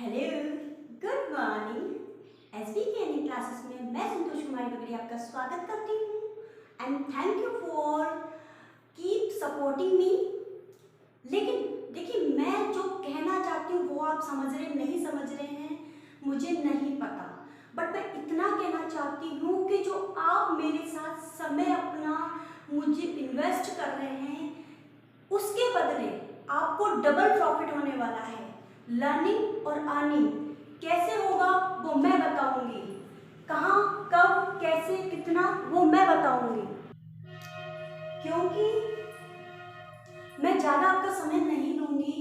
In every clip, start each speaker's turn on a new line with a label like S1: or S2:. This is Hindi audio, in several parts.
S1: Hello, good morning. एसबी के एनी क्लासेस में मैं संतोष कुमारी बगड़ी आपका स्वागत करती हूँ and thank you for keep supporting me. लेकिन देखिए, मैं जो कहना चाहती हूँ वो आप समझ रहे नहीं समझ रहे हैं मुझे नहीं पता, बट मैं इतना कहना चाहती हूँ कि जो आप मेरे साथ समय अपना मुझे इन्वेस्ट कर रहे हैं उसके बदले आपको डबल प्रॉफिट होने वाला है। लर्निंग और अर्निंग कैसे होगा वो मैं बताऊंगी, कहाँ कब कैसे कितना वो मैं बताऊंगी, क्योंकि मैं ज़्यादा आपका समय नहीं लूँगी।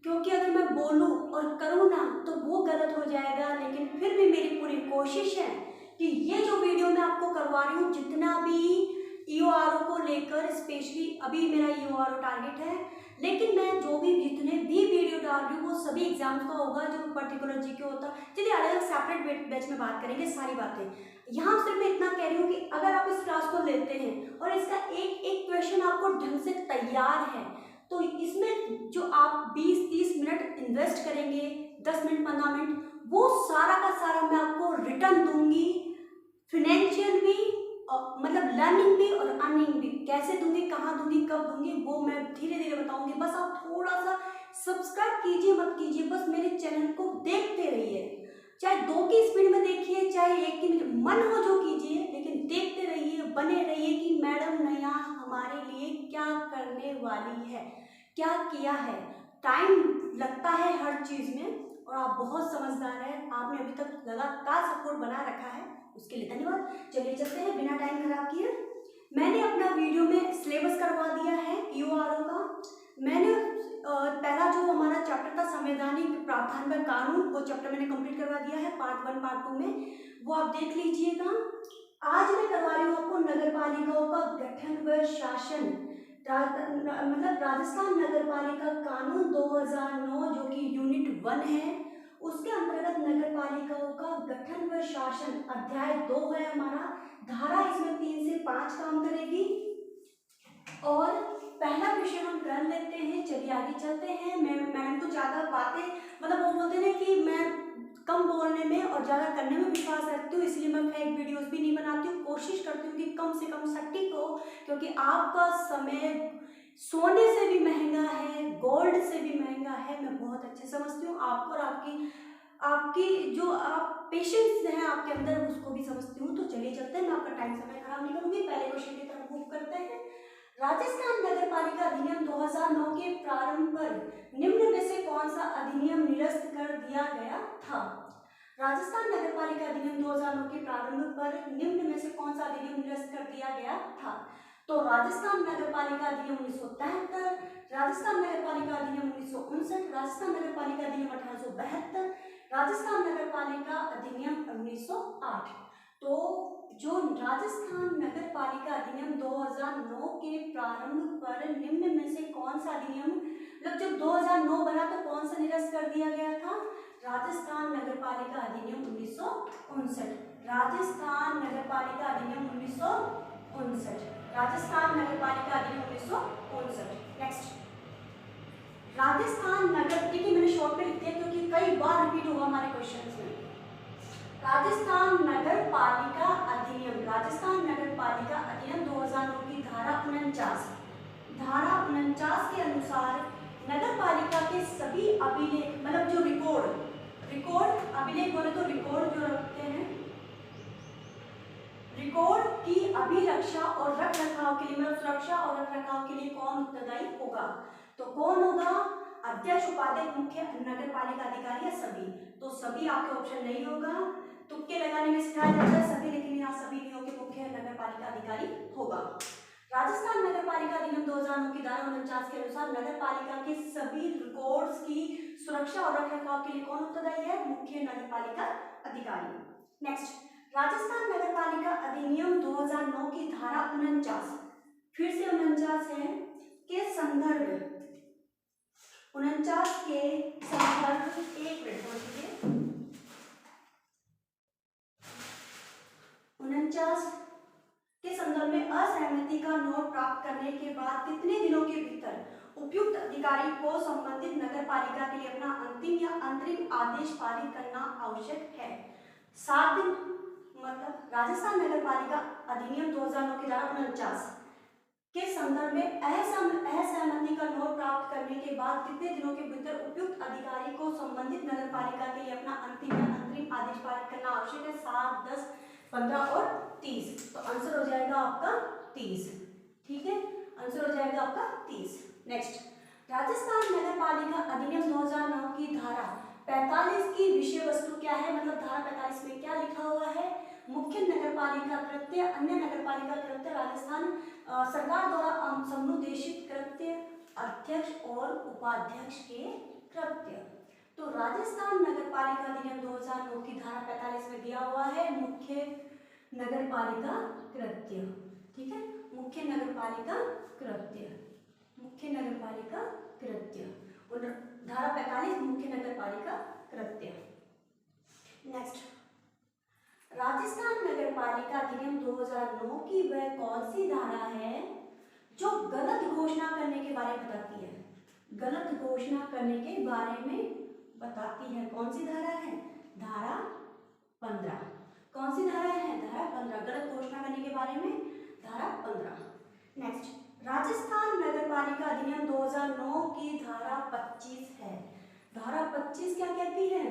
S1: क्योंकि अगर मैं बोलूँ और करूँ ना तो वो गलत हो जाएगा, लेकिन फिर भी मेरी पूरी कोशिश है कि ये जो वीडियो मैं आपको करवा रही हूँ, जितना भी EORO को लेकर, स्पेशली अभी मेरा EORO टारगेट है, लेकिन मैं जो भी जितने भी वीडियो डाल रही हूँ वो सभी एग्जाम्स का होगा, जो पर्टिकुलर जी के होता। चलिए अलग अलग सेपरेट बैच में बात करेंगे सारी बातें। यहाँ सिर्फ मैं इतना कह रही हूँ कि अगर आप इस क्लास को लेते हैं और इसका एक एक क्वेश्चन आपको ढंग से तैयार है तो इसमें जो आप 20-30 मिनट इन्वेस्ट करेंगे, 10 मिनट 15 मिनट, वो सारा का सारा मैं आपको रिटर्न दूंगी। फिनेंशियल भी और मतलब लर्निंग भी और अर्निंग भी कैसे दूंगी, कहाँ दूंगी, कब दूंगी, वो मैं धीरे धीरे बताऊंगी। बस आप थोड़ा सा सब्सक्राइब कीजिए मत कीजिए, बस मेरे चैनल को देखते रहिए। चाहे 2 की स्पीड में देखिए, चाहे 1 की, मन हो जो कीजिए, लेकिन देखते रहिए, बने रहिए कि मैडम नया हमारे लिए क्या करने वाली है, क्या किया है। टाइम लगता है हर चीज़ में और आप बहुत समझदार हैं, आपने अभी तक लगातार सपोर्ट बना रखा है, उसके लिए धन्यवाद। चलिए चलते हैं बिना टाइम खराब किए। मैंने अपना वीडियो में सिलेबस करवा दिया है EORO का। मैंने पहला जो हमारा चैप्टर था संवैधानिक प्रावधान व कानून, वो चैप्टर मैंने कंप्लीट करवा दिया है पार्ट 1 पार्ट 2 में, वो आप देख लीजिएगा। आज मैं करवा रही हूँ आपको नगर पालिकाओं का गठन व शासन, मतलब राजस्थान नगर पालिका कानून 2009 जो कि यूनिट 1 है, उसके अंतर्गत नगर पालिकाओं का गठन व शासन अध्याय 2 है हमारा। धारा इसमें 3 से 5 काम करेगी और पहला क्वेश्चन हम कर लेते हैं। चलिए आगे चलते हैं। मैं मैडम को ज़्यादा बातें, मतलब वो बोलते हैं कि मैं कम बोलने में और ज़्यादा करने में विश्वास रखती हूँ, इसलिए मैं फेक वीडियोस भी नहीं बनाती हूँ। कोशिश करती हूँ कि कम से कम सटीक हो, क्योंकि आपका समय सोने से भी महंगा है, गोल्ड से भी महंगा है। मैं बहुत अच्छे समझती हूँ आपको और आपकी आपकी जो आप पेशेंस है आपके अंदर, उसको भी समझती हूँ। तो चलिए चलते हैं, मैं आपका टाइम समय खराब नहीं करूँगी, पहले क्वेश्चन की तरफ मूव करते हैं। राजस्थान नगर पालिका अधिनियम 2009 के प्रारंभ पर निम्न में से कौन सा अधिनियम निरस्त कर दिया गया था? राजस्थान नगर पालिका अधिनियम 2009 के प्रारंभ पर निम्न में से कौन सा अधिनियम निरस्त कर दिया गया था? तो राजस्थान नगर पालिका अधिनियम 1973, राजस्थान नगर पालिका अधिनियम 1959, राजस्थान नगर पालिका अधिनियम 1872, राजस्थान नगर पालिका अधिनियम 1908। तो जो राजस्थान नगर पालिका अधिनियम 2009 के प्रारंभ पर निम्न में से कौन सा अधिनियम, मतलब जब 2009 बना तो कौन सा निरस्त कर दिया गया था? राजस्थान नगर पालिका अधिनियम 1959। राजस्थान नगर पालिका अधिनियम 1959, राजस्थान नगर पालिका अधिनियम 1959। नेक्स्ट, राजस्थान नगर, देखिए मैंने शॉर्ट में लिख दिया क्योंकि कई बार रिपीट हुआ हमारे क्वेश्चंस में। राजस्थान नगर पालिका अधिनियम, राजस्थान नगर पालिका अधिनियम 2009 की धारा 49, धारा 49 के अनुसार नगर पालिका के सभी अभिलेख, मतलब जो रिकॉर्ड अभिलेख बोले तो रिकॉर्ड जो रखते हैं, रिकॉर्ड की अभिरक्षा और रख रखाव के लिए, मतलब सुरक्षा और रख रखाव के लिए कौन उत्तरदायी होगा? तो कौन होगा? अध्यक्ष, उपाध्यक्ष, मुख्य नगर पालिका अधिकारी या सभी? तो सभी आपके ऑप्शन नहीं होगा, तुक्के लगाने में सिखाया जाता है सभी, लेकिन यहाँ सभी नहीं होकर मुख्य नगर पालिका अधिकारी होगा। राजस्थान नगर पालिका अधिनियम 2009 की धारा 49 के अनुसार नगर पालिका के सभी रिकॉर्ड्स की सुरक्षा और रखरखाव के लिए कौन उत्तरदायी है? मुख्य नगर पालिका अधिकारी। नेक्स्ट, राजस्थान नगर पालिका अधिनियम 2009 की धारा 49, फिर से 49 है के संदर्भ, 49 के संदर्भ, एक मिनट बोलिए, 49 के संदर्भ में असहमति का नोट प्राप्त करने के बाद कितने दिनों के भीतर उपयुक्त अधिकारी को संबंधित नगर पालिका के लिए अपना अंतिम या अंतरिम आदेश पारित करना आवश्यक है। 7 दिन मतलब राजस्थान नगर पालिका अधिनियम 2009 की धारा 49 के संदर्भ में असहमति का नोट प्राप्त करने के बाद कितने दिनों के भीतर उपयुक्त अधिकारी को संबंधित नगर पालिका के लिए अपना अंतिम या अंतरिम आदेश पारित करना आवश्यक है? 7, 10, 15 और 30। तो आंसर हो जाएगा आपका 30। ठीक है, आंसर हो जाएगा आपका 30। नेक्स्ट, राजस्थान नगर पालिका अधिनियम 2009 की धारा 45 की विषय वस्तु क्या है? मतलब धारा 45 में क्या लिखा हुआ है? मुख्य नगर पालिका कृत्य, अन्य नगर पालिका कृत्य, राजस्थान सरकार द्वारा समुदेशित कृत्य, अध्यक्ष और उपाध्यक्ष के कृत्य। तो राजस्थान नगर पालिका अधिनियम 2009 की धारा 45 में दिया हुआ है मुख्य नगर पालिका कृत्य। ठीक है, मुख्य नगर पालिका कृत्य, मुख्य नगर पालिका कृत्य और धारा 45 मुख्य नगर पालिका कृत्य। नेक्स्ट, राजस्थान नगर पालिका अधिनियम 2009 की वह कौन सी धारा है जो गलत घोषणा करने के बारे में बताती है? गलत घोषणा करने के बारे में बताती है। कौन सी धारा है? धारा 15। कौन सी धारा है? धारा 15। गलत घोषणा करने के बारे में धारा 15। नेक्स्ट, राजस्थान नगर पालिका अधिनियम 2009 की धारा 25 है। धारा 25 क्या कहती है?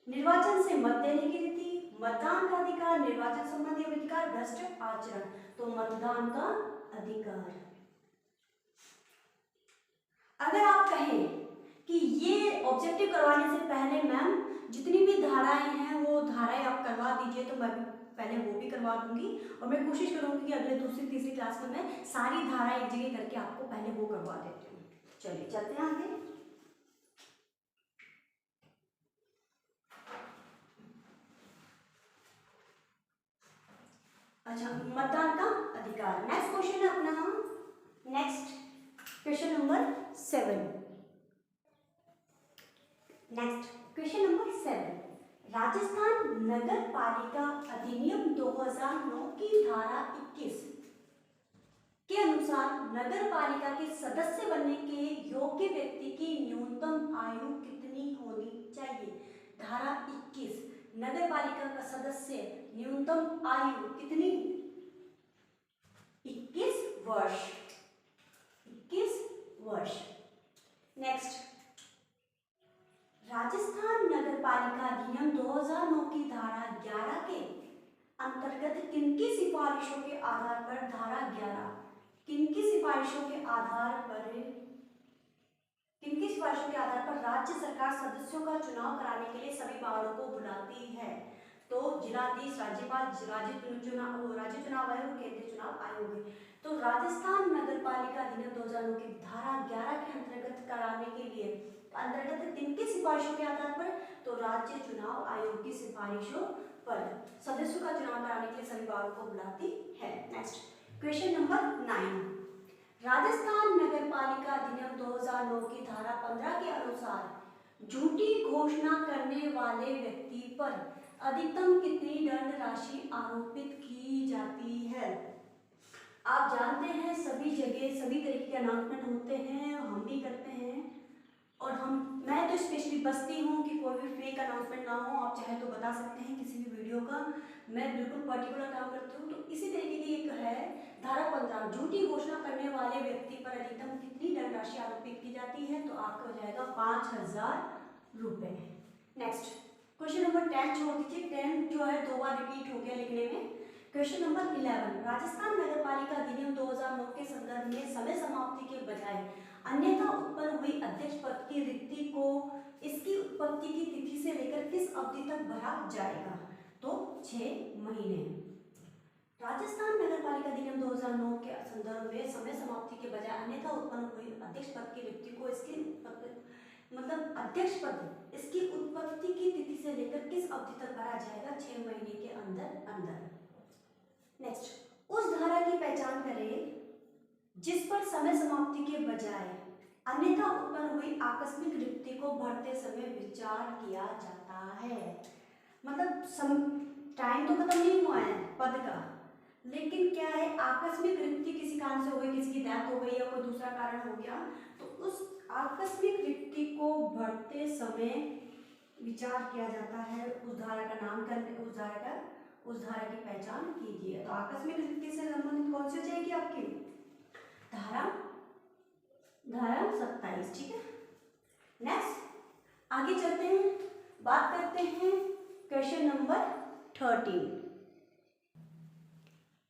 S1: निर्वाचन से मत देने की रीति, मतदान का अधिकार, निर्वाचन संबंधी अधिकार, भ्रष्ट आचरण। तो मतदान का अधिकार। अगर आप कहें कि ये ऑब्जेक्टिव करवाने से पहले मैम जितनी भी धाराएं हैं वो धाराएं आप करवा दीजिए, तो मैं पहले वो भी करवा दूंगी और मैं कोशिश करूंगी कि अगले दूसरी तीसरी क्लास में मैं सारी धाराएं एक जगह करके आपको पहले वो करवा देती हूँ। चलिए चलते हैं आगे। अच्छा, मतदान का अधिकार। नेक्स्ट क्वेश्चन है अपना, next question number 7। Next question number 7, Rajasthan नगर पालिका अधिनियम 2009 की धारा 21 के अनुसार नगर पालिका के सदस्य बनने के योग्य व्यक्ति की न्यूनतम आयु कितनी होनी चाहिए? धारा 21, नगर पालिका का सदस्य न्यूनतम आयु कितनी? 21 वर्ष। 21 वर्ष। नेक्स्ट, राजस्थान नगर पालिका अधिनियम 2009 की धारा 11 के अंतर्गत किनकी सिफारिशों के आधार पर, धारा 11 किनकी सिफारिशों के आधार पर, किनकी सिफारिशों के आधार पर राज्य सरकार सदस्यों का चुनाव कराने के लिए सभी पावरों को बुलाती है? तो जिलाधीश, राज्यपाल, राज्य चुनाव आयोग, केंद्रीय चुनाव आयोग। तो राजस्थान नगर पालिका अधिनियम 2009 की धारा 11 के अंतर्गत कराने के लिए अंतर्गत किनकी सिफारिशों के आधार पर? तो राज्य चुनाव आयोग की सिफारिशों पर सदस्यों का चुनाव कराने के लिए सभी पावरों को बुलाती है। नेक्स्ट क्वेश्चन नंबर 9, राजस्थान नगर पालिका अधिनियम 2009 की धारा 15 के अनुसार झूठी घोषणा करने वाले व्यक्ति पर अधिकतम कितनी दंड राशि आरोपित की जाती है? आप जानते हैं सभी जगह सभी तरीके के अनाउंसमेंट होते हैं, हम भी करते हैं और मैं तो स्पेशली बचती हूँ कि कोई भी फेक अनाउंसमेंट ना हो। आप चाहे तो बता सकते हैं किसी भी वीडियो का, मैं बिल्कुल पर्टिकुलर काम करती हूँ। तो इसी तरीके की एक है धारा 15, झूठी घोषणा करने वाले व्यक्ति पर अधिकतम कितनी दंड राशि आरोपित की जाती है? तो आपका हो जाएगा 5000 रुपये। नेक्स्ट क्वेश्चन नंबर 10 छोड़ दीजिए, 10 जो है 2 बार रिपीट हो गया लिखने में। क्वेश्चन नंबर 11, राजस्थान नगर पालिका अधिनियम 2009 के संदर्भ में समय समाप्ति के बजाय अन्यथा उत्पन्न हुई अध्यक्ष पद की रिक्ति को इसकी उत्पत्ति की तिथि से लेकर किस अवधि तक भरा जाएगा? तो 6 महीने। राजस्थान नगर पालिका अधिनियम 2009 के संदर्भ में समय समाप्ति के बजाय अन्यथा उत्पन्न हुई अध्यक्ष पद की रिक्ति को इसकी मतलब अध्यक्ष पद इसकी उत्पत्ति की तिथि से लेकर किस अवधि तक भरा जाएगा? 6 महीने के अंदर। नेक्स्ट, उस धारा की पहचान करें जिस पर समय समाप्ति के बजाय अन्यथा उत्पन्न हुई आकस्मिक रिक्ति को भरते समय विचार किया जाता है। मतलब टाइम तो खत्म नहीं हुआ है पद का, लेकिन क्या है, आकस्मिक रिक्ति किसी कारण से हो गई, किसी की डेथ हो गई या कोई दूसरा कारण हो गया, तो उस आकस्मिक रिक्ति को भरते समय विचार किया जाता है, उस धारा का नामकरण, उस धारा की पहचान कीजिए। तो आकस्मिक रिक्ति से संबंधित कौन सी हो जाएगी आपकी धारा 27, ठीक है। नेक्स्ट आगे चलते हैं, बात करते हैं question number 13।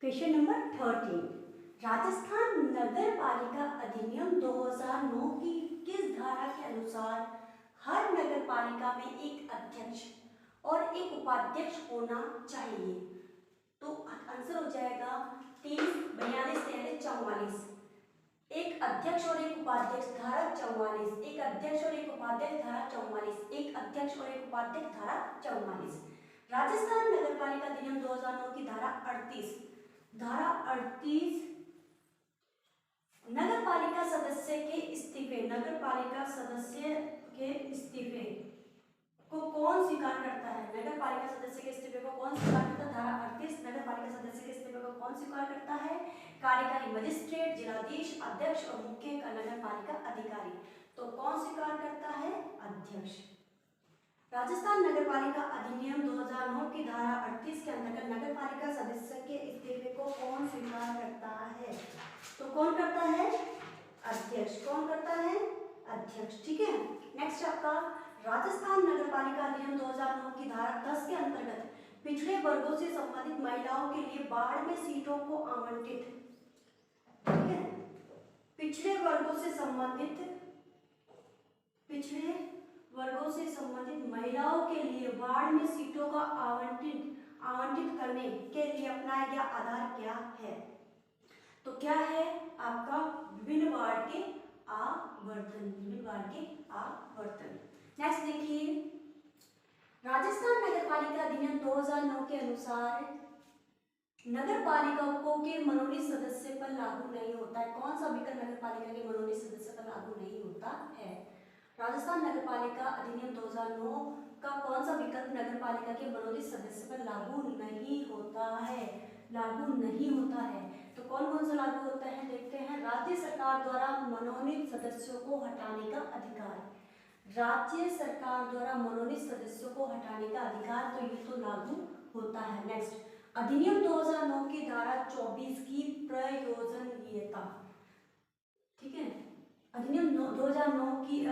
S1: Question number 13, Rajasthan नगर पालिका अधिनियम 2009 की किस धारा के अनुसार हर नगर पालिका में एक अध्यक्ष और एक उपाध्यक्ष होना चाहिए? तो आंसर हो जाएगा 30, 42, 43, 44। एक अध्यक्ष और एक उपाध्यक्ष धारा 44, एक अध्यक्ष और एक उपाध्यक्ष धारा 44, एक अध्यक्ष और एक उपाध्यक्ष धारा 44। राजस्थान नगर पालिका अधिनियम 2009 की धारा 38, नगर पालिका सदस्य के इस्तीफे, नगर पालिका सदस्य के इस्तीफे को कौन स्वीकार करता है? नगर पालिका सदस्य के इस्तीफे को कौन स्वीकार करता है? धारा 38, नगर पालिका सदस्य के इस्तीफे को कौन स्वीकार करता है? कार्यकारी मजिस्ट्रेट, जिलाधीश, अध्यक्ष और मुख्य नगर पालिका अधिकारी। तो कौन स्वीकार करता है? अध्यक्ष। राजस्थान नगर पालिका अधिनियम 2009 की धारा 38 के अंतर्गत नगर पालिका सदस्य के इस्तीफे को कौन स्वीकार करता है? तो कौन करता है? अध्यक्ष। कौन करता है? अध्यक्ष, ठीक है। नेक्स्ट आपका राजस्थान नगर पालिका अधिनियम 2009 की धारा 10 के अंतर्गत पिछड़े वर्गों से संबंधित महिलाओं के लिए बाढ़ में सीटों को आवंटित, ठीक है, पिछड़े वर्गों से संबंधित महिलाओं के लिए वार्ड में सीटों का आवंटित करने के लिए अपनाया गया आधार क्या है? तो क्या है आपका? विभिन्न वार्ड के आवर्तन। नेक्स्ट देखिए, राजस्थान नगर पालिका अधिनियम 2009 के अनुसार नगर पालिकाओं के मनोनीत सदस्य पर लागू नहीं होता है। कौन सा विकल्प नगर पालिका के मनोनीत सदस्य पर लागू नहीं होता है? राजस्थान नगर पालिका अधिनियम 2009 का कौन सा विकल्प नगर पालिका के मनोनीत सदस्य पर लागू नहीं होता है? तो कौन कौन सा लागू होता है देखते हैं। राज्य सरकार द्वारा मनोनीत सदस्यों को हटाने का अधिकार, राज्य सरकार द्वारा मनोनीत सदस्यों को हटाने का अधिकार, तो ये तो लागू होता है। नेक्स्ट, अधिनियम 2009 की धारा 24 की प्रयोजनीयता, ठीक है, अधिनियम 2009 की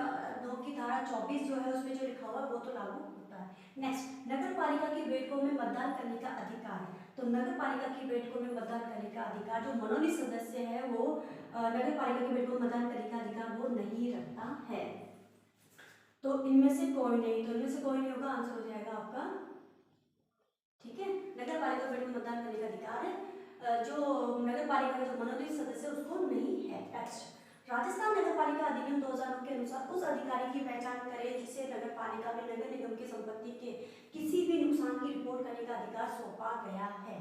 S1: धारा 24 जो है उसमें जो लिखा हुआ है वो तो लागू होता है। नेक्स्ट, नगर पालिका की बैठकों में मतदान करने का अधिकार, तो नगर पालिका की बैठकों में मतदान करने का अधिकार जो मनोनीत सदस्य है वो नगर पालिका की बैठकों में मतदान करने का अधिकार वो नहीं रखता है। तो इनमें से कोई नहीं होगा, आंसर हो जाएगा आपका, ठीक है। नगर पालिका बैठक में मतदान करने का अधिकार जो नगर पालिका का जो मनोनीत सदस्य उसको नहीं है। नेक्स्ट, राजस्थान नगर पालिका अधिनियम 2009 के अनुसार उस अधिकारी की पहचान करें जिसे नगर पालिका में नगर निगम की संपत्ति के किसी भी नुकसान की रिपोर्ट करने का अधिकार सौंपा गया है।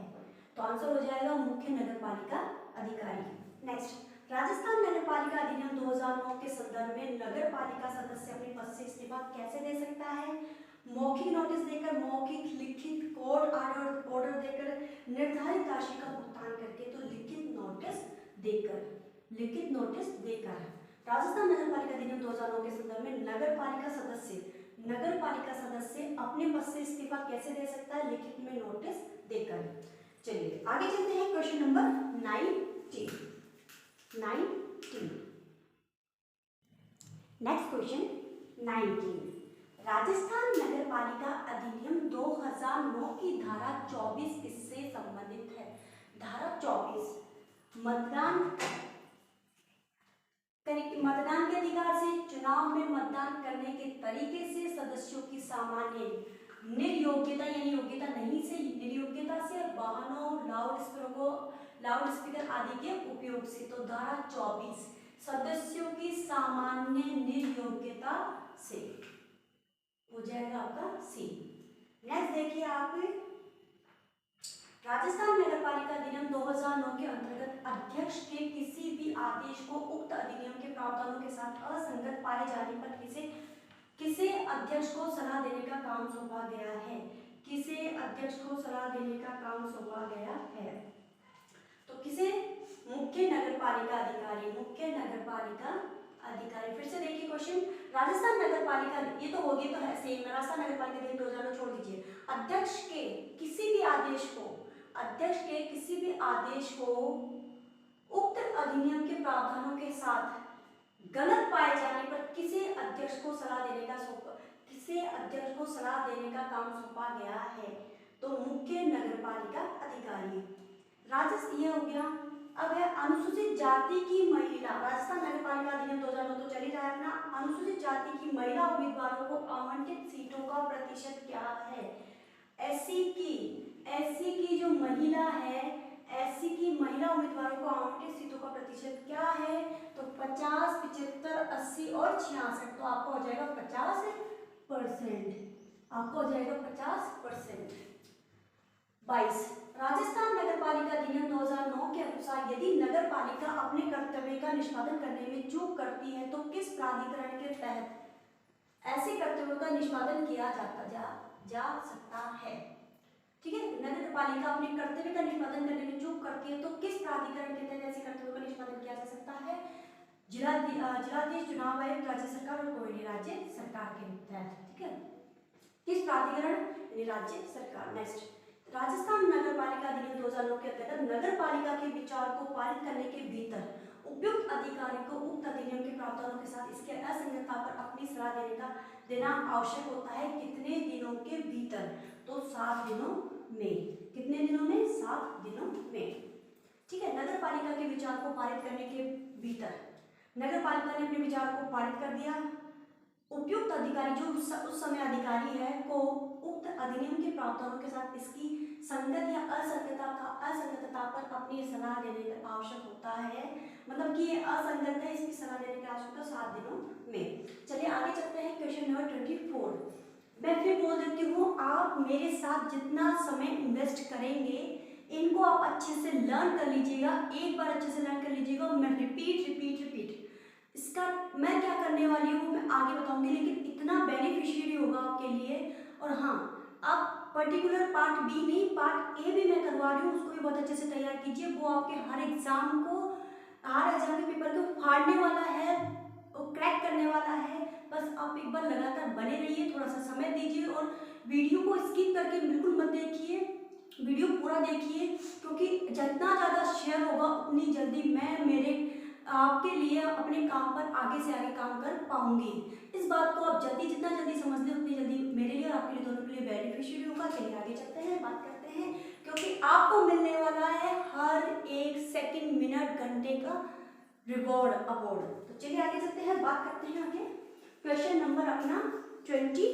S1: तो आंसर हो जाएगा मुख्य नगर पालिका अधिकारी। नेक्स्ट, राजस्थान नगर पालिका अधिनियम 2009 के संदर्भ में नगर पालिका सदस्य अपने पद से इस्तीफा कैसे दे सकता है? मौखिक नोटिस देकर, मौखिक, लिखित, कोर्ट ऑर्डर देकर, निर्धारित राशि का भुगतान करके, तो लिखित नोटिस देकर। राजस्थान नगर पालिका अधिनियम 2009 के संदर्भ में नगर पालिका सदस्य अपने पद से इस्तीफा कैसे दे सकता है? लिखित में नोटिस देकर। चलिए आगे चलते हैं, question number 19। Next question 19, Rajasthan नगर पालिका अधिनियम 2009 की धारा 24 किससे संबंधित है? धारा 24 मतदान के अधिकार से, चुनाव में मतदान करने के तरीके से, सदस्यों की सामान्य निर्योग्यता यानी योग्यता नहीं से, निर्योग्यता से, वाहनों, लाउड स्पीकर आदि के उपयोग से। तो धारा 24 सदस्यों की सामान्य निर्योग्यता से हो जाएगा आपका सी। नेक्स्ट देखिए आप, राजस्थान नगर पालिका अधिनियम 2009 के अंतर्गत अध्यक्ष के किसी भी आदेश को उक्त अधिनियम के प्रावधानों के साथ असंगत पाए जाने पर किसे अध्यक्ष को सलाह देने का काम सौंपा गया है? किसे? मुख्य नगरपालिका अधिकारी, मुख्य नगरपालिका अधिकारी। फिर से देखिए क्वेश्चन, राजस्थान नगरपालिका, ये तो हो गया, तो है सेम, राजस्थान नगरपालिका अधिनियम 2009 छोड़ दीजिए। अध्यक्ष के किसी भी आदेश को, अध्यक्ष के किसी भी आदेश को उक्त अधिनियम के प्रावधानों के साथ गलत पाए जाने पर किसे अध्यक्ष को सलाह देने का काम सौंपा गया है? तो मुख्य नगरपालिका अधिकारी। राजस्थान, ये हो गया। अब है अनुसूचित जाति की महिला, राजस्थान नगरपालिका अधिनियम 2009 तो चल ही रहा है अपना। अनुसूचित जाति की महिला उम्मीदवारों को आवंटित सीटों का प्रतिशत क्या है? एससी की जो महिला है, एससी की महिला उम्मीदवारों को आवंटित सीटों का प्रतिशत क्या है? तो 50, 75, 80 और 66। तो आपका हो जाएगा 50%, आपको हो जाएगा 50%। 22, राजस्थान नगरपालिका अधिनियम 2009 के अनुसार यदि नगरपालिका अपने कर्तव्य का निष्पादन करने में चूक करती है तो किस प्राधिकरण के तहत ऐसे कर्तव्यों का निष्पादन किया जा सकता है? ठीक है, नगरपालिका अपने कर्तव्य का निष्पादन करने में चूक करती है तो किस प्राधिकरण के तहत ऐसे कर्तव्यों का निष्पादन किया जा सकता है? जिलाधीश, चुनाव आयोग, राज्य सरकार और कोई राज्य सरकार के तहत। ठीक है, किस प्राधिकरण? यानी राज्य सरकार। नेक्स्ट, राजस्थान नगरपालिका अधिनियम 2009 के अंतर्गत नगरपालिका के विचार को पारित करने के भीतर उपयुक्त अधिकारी को उक्त अधिनियम के प्रावधानों के साथ इसके असंगतता पर अपनी सलाह देना आवश्यक होता है। कितने दिनों के भीतर? तो 7 दिनों में। कितने दिनों में? 7 दिनों में। ठीक है, नगरपालिका के विचार को पारित करने के भीतर नगरपालिका ने अपने विचार को पारित कर दिया। उपयुक्त अधिकारी, जो उस समय अधिकारी है, को उक्त अधिनियम के प्रावधानों के साथ इसकी संगत या असंगतता पर अपनी सलाह देने का आवश्यक होता है। मतलब कि ये असंगत है, इसकी सलाह देने की आवश्यकता 7 दिनों में। चलिए आगे चलते हैं, क्वेश्चन नंबर 24। मैं फिर बोल देती हूँ, आप मेरे साथ जितना समय इन्वेस्ट करेंगे इनको आप अच्छे से लर्न कर लीजिएगा। एक बार अच्छे से लर्न कर लीजिएगा, मैं रिपीट इसका मैं क्या करने वाली हूँ मैं आगे बताऊंगी, लेकिन इतना बेनिफिशियरी होगा आपके लिए। और हाँ, आप पर्टिकुलर पार्ट बी नहीं, पार्ट ए भी मैं करवा रही हूँ, उसको भी बहुत अच्छे से तैयार कीजिए। वो आपके हर एग्जाम के पेपर को फाड़ने वाला है, वो क्रैक करने वाला है। बस आप एक बार लगातार बने रहिए, थोड़ा सा समय दीजिए और वीडियो को स्किप करके बिल्कुल मत देखिए, वीडियो पूरा देखिए, क्योंकि जितना ज़्यादा शेयर होगा उतनी जल्दी मैं मेरे आपके लिए अपने काम पर आगे से आगे काम कर पाऊंगी। इस बात को आप जितना जल्दी समझ लें उतनी जल्दी मेरे लिए और आपके लिए दोनों के लिए बेनिफिशियरी होगा। चलिए आगे चलते हैं, बात करते हैं, क्योंकि आपको मिलने वाला है हर एक सेकंड, मिनट, घंटे का रिवॉर्ड अवार्ड। तो चलिए आगे चलते हैं, बात करते हैं आगे। क्वेश्चन नंबर अपना 24।